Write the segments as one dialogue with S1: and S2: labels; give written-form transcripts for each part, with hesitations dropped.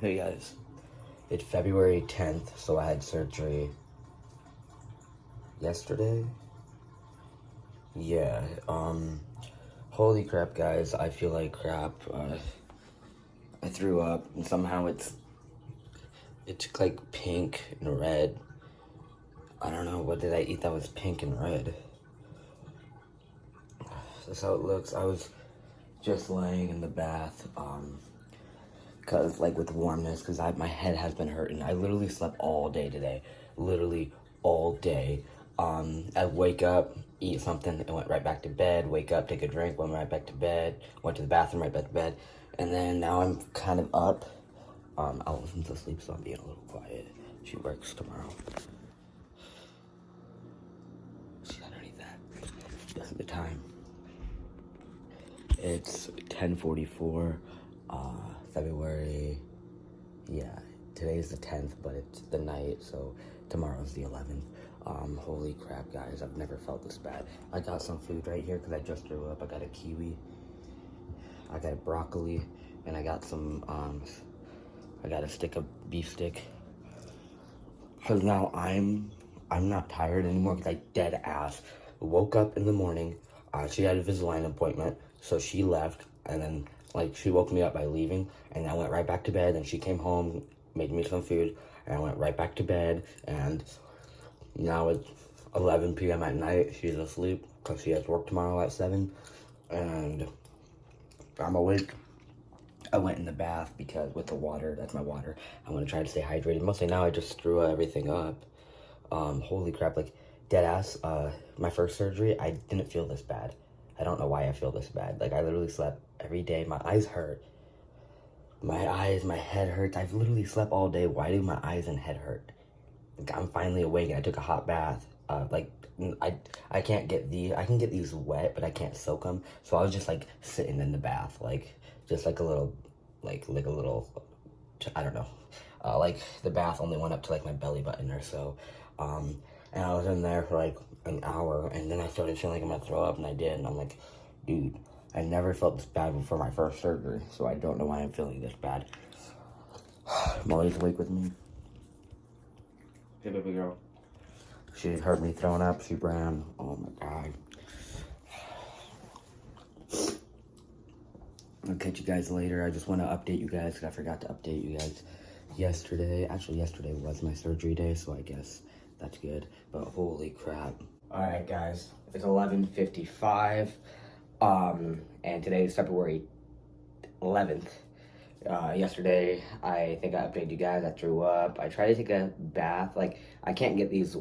S1: Hey guys, it's February 10th, so I had surgery yesterday. Yeah, holy crap guys, I feel like crap. I threw up and somehow it's like pink and red. I don't know, what did I eat that was pink and red? That's how it looks. I was just laying in the bath, cause like with warmness, cause my head has been hurting. I literally slept all day today, literally all day. I wake up, eat something, and went right back to bed. Wake up, take a drink, went right back to bed. Went to the bathroom, right back to bed, and then now I'm kind of up. Allison's asleep, so I'm being a little quiet. She works tomorrow. She's underneath that. That's the time. It's 10:44, February, yeah, today's the 10th, but it's the night, so tomorrow's the 11th. Holy crap, guys, I've never felt this bad. I got some food right here, because I just threw up. I got a kiwi, I got a broccoli, and I got some, I got a stick of beef stick. Because now I'm not tired anymore, because I dead ass woke up in the morning. She had a Invisalign appointment, so she left, and then like she woke me up by leaving, and I went right back to bed. And she came home, made me some food, and I went right back to bed. And now it's 11 p.m. at night. She's asleep because she has work tomorrow at 7, and I'm awake. I went in the bath because with the water, that's my water. I want to try to stay hydrated. Mostly now I just threw everything up. Holy crap, like dead ass, my first surgery, I didn't feel this bad. I don't know why I feel this bad. Like I literally slept every day. My eyes hurt. My eyes, my head hurts. I've literally slept all day. Why do my eyes and head hurt? Like, I'm finally awake and I took a hot bath. I can't get I can get these wet, but I can't soak them. So I was just like sitting in the bath, like just like a little, like a little, I don't know. Like the bath only went up to like my belly button or so. And I was in there for like an hour, and then I started feeling like I'm gonna throw up, and I did, and I'm like, dude, I never felt this bad before my first surgery, so I don't know why I'm feeling this bad. Molly's awake with me. Hey, baby girl. She heard me throwing up, she ran. Oh my god. I'll catch you guys later. I just want to update you guys, because I forgot to update you guys yesterday. Actually, yesterday was my surgery day, so I guess that's good. But holy crap. Alright guys, it's 11:55. And today is February 11th. Yesterday, I think I updated you guys. I threw up. I tried to take a bath. Like, I can't get these,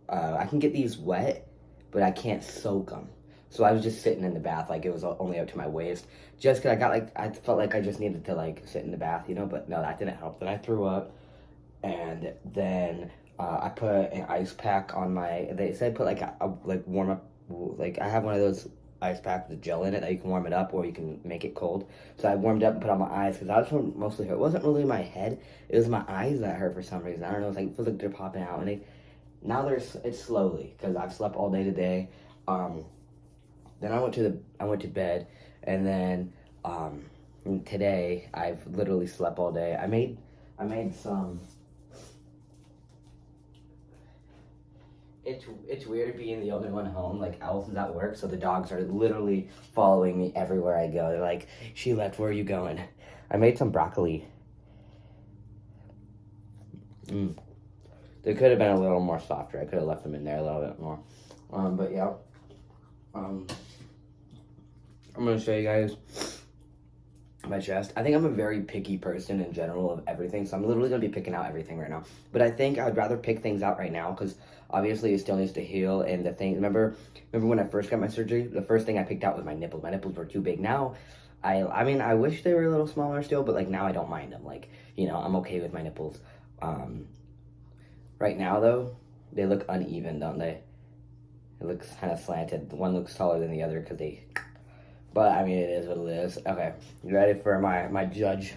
S1: I can get these wet, but I can't soak them. So I was just sitting in the bath, like it was only up to my waist. Just because I felt like I just needed to like sit in the bath, you know, but no, that didn't help. Then I threw up, and then I put an ice pack on they said put like like warm up, like I have one of those ice packs with gel in it that you can warm it up or you can make it cold. So I warmed up and put on my eyes because I was mostly hurt. It wasn't really my head, it was my eyes that hurt for some reason. I don't know, it's like, it feels like they're popping out, and now it's slowly because I've slept all day today. Then I went to bed, and then today I've literally slept all day. I made some. It's weird being the only one home. Like Allison's at work, so the dogs are literally following me everywhere I go. They're like, "She left. Where are you going?" I made some broccoli. They could have been a little more softer. I could have left them in there a little bit more. But yeah. I'm gonna show you guys my chest. I think I'm a very picky person in general of everything, so I'm literally gonna be picking out everything right now. But I think I'd rather pick things out right now because obviously it still needs to heal. And the thing, remember when I first got my surgery, the first thing I picked out was my nipples. My nipples were too big. Now, I mean, I wish they were a little smaller still, but like now I don't mind them. Like, you know, I'm okay with my nipples. Right now though, they look uneven, don't they? It looks kind of slanted. One looks taller than the other because they. But, I mean, it is what it is. Okay, you ready for my judge?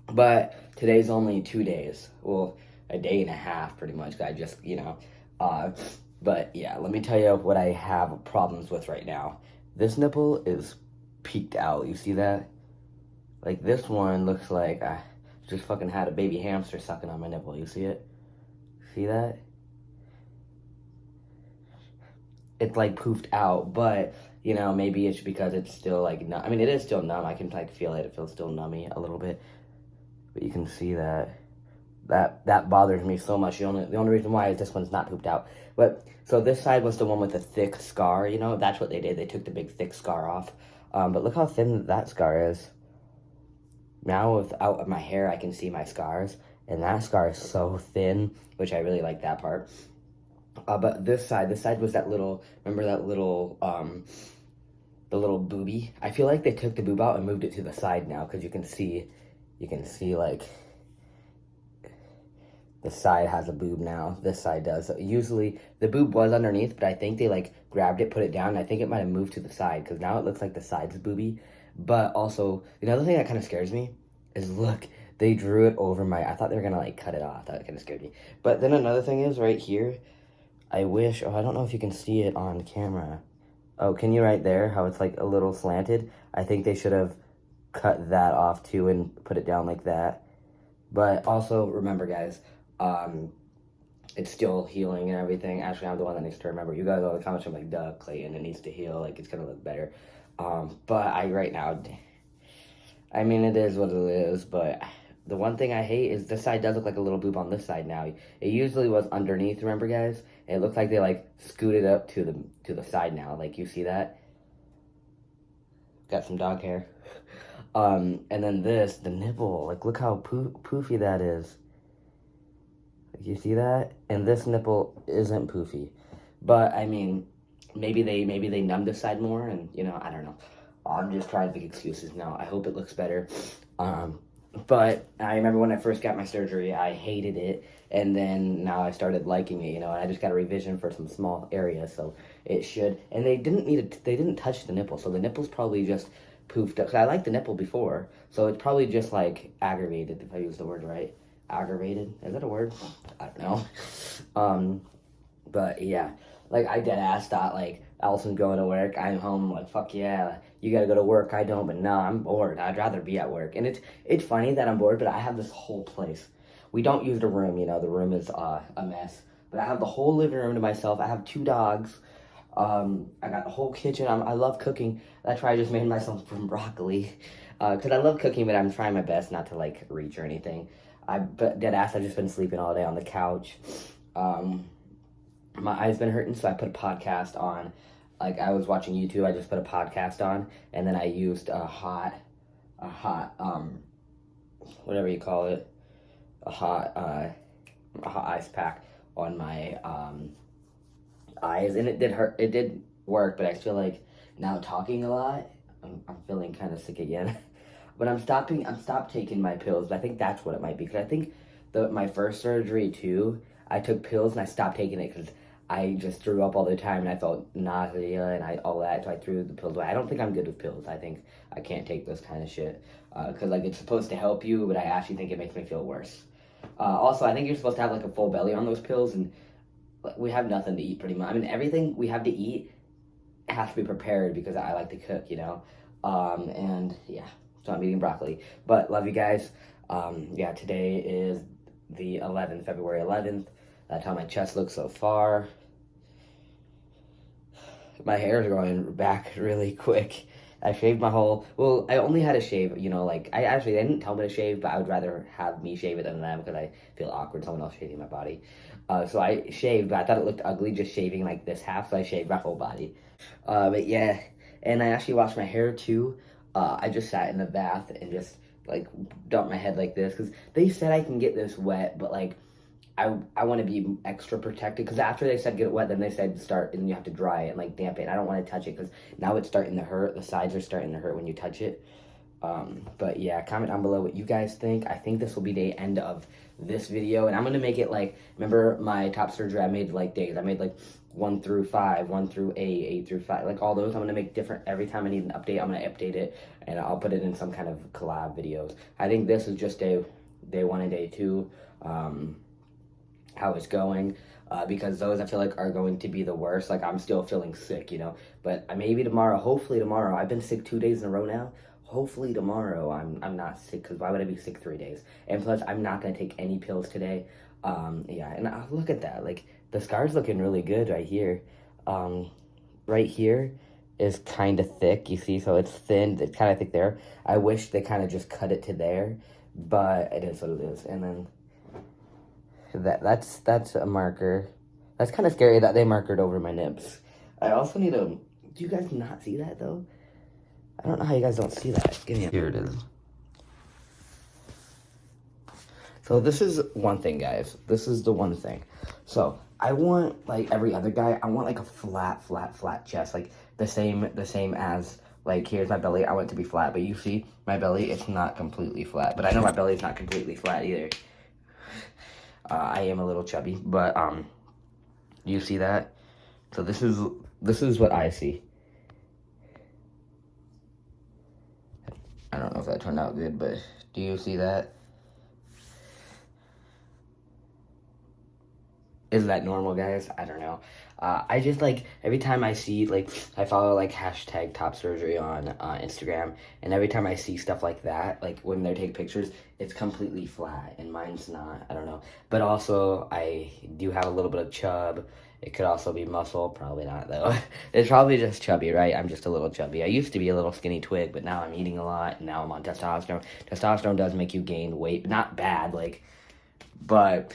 S1: But today's only 2 days. Well, a day and a half, pretty much. I just, you know. But, yeah, let me tell you what I have problems with right now. This nipple is peeked out. You see that? Like, this one looks like, just fucking had a baby hamster sucking on my nipple. You see it? See that? It's like poofed out, but you know, maybe it's because it's still like numb. I mean, it is still numb. I can like feel it. It feels still nummy a little bit, but you can see that. That bothers me so much. The only reason why is this one's not pooped out. But so this side was the one with the thick scar. You know, that's what they did. They took the big thick scar off. But look how thin that scar is. Now without my hair, I can see my scars, and that scar is so thin, which I really like that part. But this side was that little. Remember that little the little boobie? I feel like they took the boob out and moved it to the side now, because you can see like. The side has a boob now. This side does. So usually the boob was underneath, but I think they like grabbed it, put it down. And I think it might have moved to the side, because now it looks like the side's booby. But also, another thing that kind of scares me is, look, they drew it over my. I thought they were gonna like cut it off. That kind of scared me. But then another thing is right here. I wish. Oh, I don't know if you can see it on camera. Oh, can you right there? How it's like a little slanted. I think they should have cut that off too and put it down like that. But also remember, guys. It's still healing and everything. Actually, I'm the one that needs to remember. You guys all in the comments are like, duh, Clayton, it needs to heal. Like, it's gonna look better. But right now, I mean, it is what it is. But the one thing I hate is this side does look like a little boob on this side now. It usually was underneath, remember, guys? It looked like they like scooted up to the side now. Like, you see that? Got some dog hair. And then this, the nipple. Like, look how poofy that is. You see that? And this nipple isn't poofy. But, I mean, maybe they numbed this side more, and, you know, I don't know. I'm just trying to think excuses now. I hope it looks better. But I remember when I first got my surgery, I hated it, and then now I started liking it, you know, and I just got a revision for some small areas, so it should. And they didn't touch the nipple, so the nipple's probably just poofed up. 'Cause I liked the nipple before, so it's probably just, like, aggravated, if I use the word right. Aggravated? Is that a word? I don't know. But yeah, like I dead ass thought like Allison's going to work, I'm home, like fuck yeah, you gotta go to work, I don't, but no, I'm bored, I'd rather be at work. And it's funny that I'm bored, but I have this whole place. We don't use the room, you know, the room is a mess, but I have the whole living room to myself. I have 2 dogs. I got the whole kitchen. I love cooking. That's why I just made myself some broccoli, because I love cooking, but I'm trying my best not to like reach or anything. But dead ass, I've just been sleeping all day on the couch. My eyes been hurting, so I put a podcast on. Like, I was watching YouTube, I just put a podcast on, and then I used a hot, whatever you call it, a hot ice pack on my, eyes, and it did hurt, it did work, but I feel like now talking a lot, I'm feeling kind of sick again. But I'm stopped taking my pills, but I think that's what it might be, because I think my first surgery too, I took pills and I stopped taking it because I just threw up all the time and I felt nausea and all that, so I threw the pills away. I don't think I'm good with pills. I think I can't take this kind of shit, because like it's supposed to help you, but I actually think it makes me feel worse. Also, I think you're supposed to have like a full belly on those pills, and we have nothing to eat pretty much. I mean, everything we have to eat has to be prepared because I like to cook, you know, and yeah. So I'm eating broccoli. But love you guys. Yeah, today is the 11th, February 11th. That's how my chest looks so far. My hair is growing back really quick. I shaved my whole, well, I only had a shave, you know, like, they didn't tell me to shave, but I would rather have me shave it than them because I feel awkward someone else shaving my body. So I shaved, but I thought it looked ugly just shaving like this half, so I shaved my whole body. But yeah, and I actually washed my hair too. I just sat in the bath and just, like, dumped my head like this, because they said I can get this wet, but, like, I want to be extra protected, because after they said get it wet, then they said start, and you have to dry it and, like, damp it, and I don't want to touch it, because now it's starting to hurt. The sides are starting to hurt when you touch it. But, yeah, comment down below what you guys think. I think this will be the end of this video, and I'm going to make it, like, remember my top surgery, I made, like, days. I made, like, 1 through 5, 1 through 8, 8 through 5, like all those. I'm going to make different every time I need an update. I'm going to update it, and I'll put it in some kind of collab videos. I think this is just day 1 and day 2, how it's going, because those I feel like are going to be the worst. Like, I'm still feeling sick, you know, but maybe tomorrow, hopefully tomorrow, I've been sick 2 days in a row now. hopefully tomorrow I'm not sick, because why would I be sick 3 days? And plus, I'm not gonna take any pills today. Yeah, and look at that. Like, the scar's looking really good right here. Right here is kind of thick, you see, so it's thin, it's kind of thick there. I wish they kind of just cut it to there, but it is what it is. And then that's a marker. That's kind of scary that they markered over my nips. I also need a, do you guys not see that though? I don't know how you guys don't see that. Give me a, here it is. So this is one thing, guys. This is the one thing. So I want, like every other guy, I want like a flat chest, like the same as, like, here's my belly. I want it to be flat, but you see my belly, it's not completely flat. But I know my belly's not completely flat either. I am a little chubby, but you see that? So this is what I see. I don't know if that turned out good, but do you see that? Is that normal, guys? I don't know. I just, like, every time I see, like, I follow, like, hashtag top surgery on Instagram, and every time I see stuff like that, like, when they take pictures, it's completely flat, and mine's not. I don't know. But also, I do have a little bit of chub. It could also be muscle. Probably not, though. It's probably just chubby, right? I'm just a little chubby. I used to be a little skinny twig, but now I'm eating a lot, and now I'm on testosterone. Testosterone does make you gain weight. Not bad, like, but,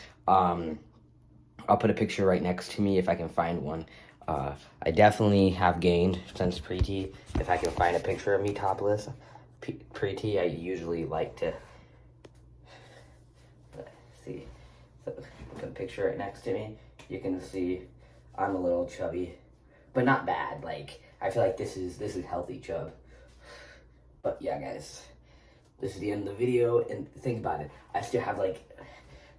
S1: I'll put a picture right next to me if I can find one. I definitely have gained since pre-T. If I can find a picture of me topless pre-T, I usually like to see. So put a picture right next to me. You can see I'm a little chubby, but not bad. Like, I feel like this is healthy chub. But yeah, guys, this is the end of the video. And think about it. I still have like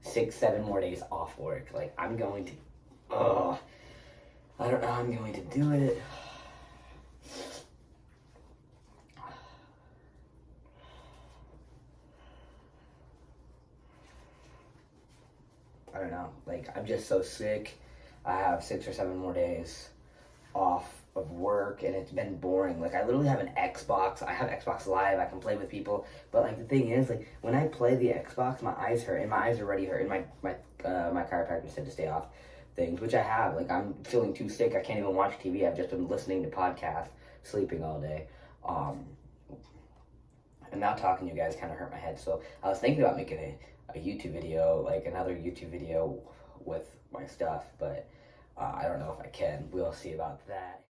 S1: 6-7 more days off work. Like, I'm going to, I don't know how I'm going to do it. I don't know. Like, I'm just so sick. I have 6 or 7 more days off of work, and it's been boring. Like, I literally have an Xbox. I have Xbox Live. I can play with people. But, like, the thing is, like, when I play the Xbox, my eyes hurt, and my eyes already hurt, and my chiropractor said to stay off things, which I have. Like, I'm feeling too sick. I can't even watch TV. I've just been listening to podcasts, sleeping all day. And now talking to you guys kind of hurt my head. So I was thinking about making a YouTube video, like another YouTube video with my stuff, but I don't know if I can. We'll see about that.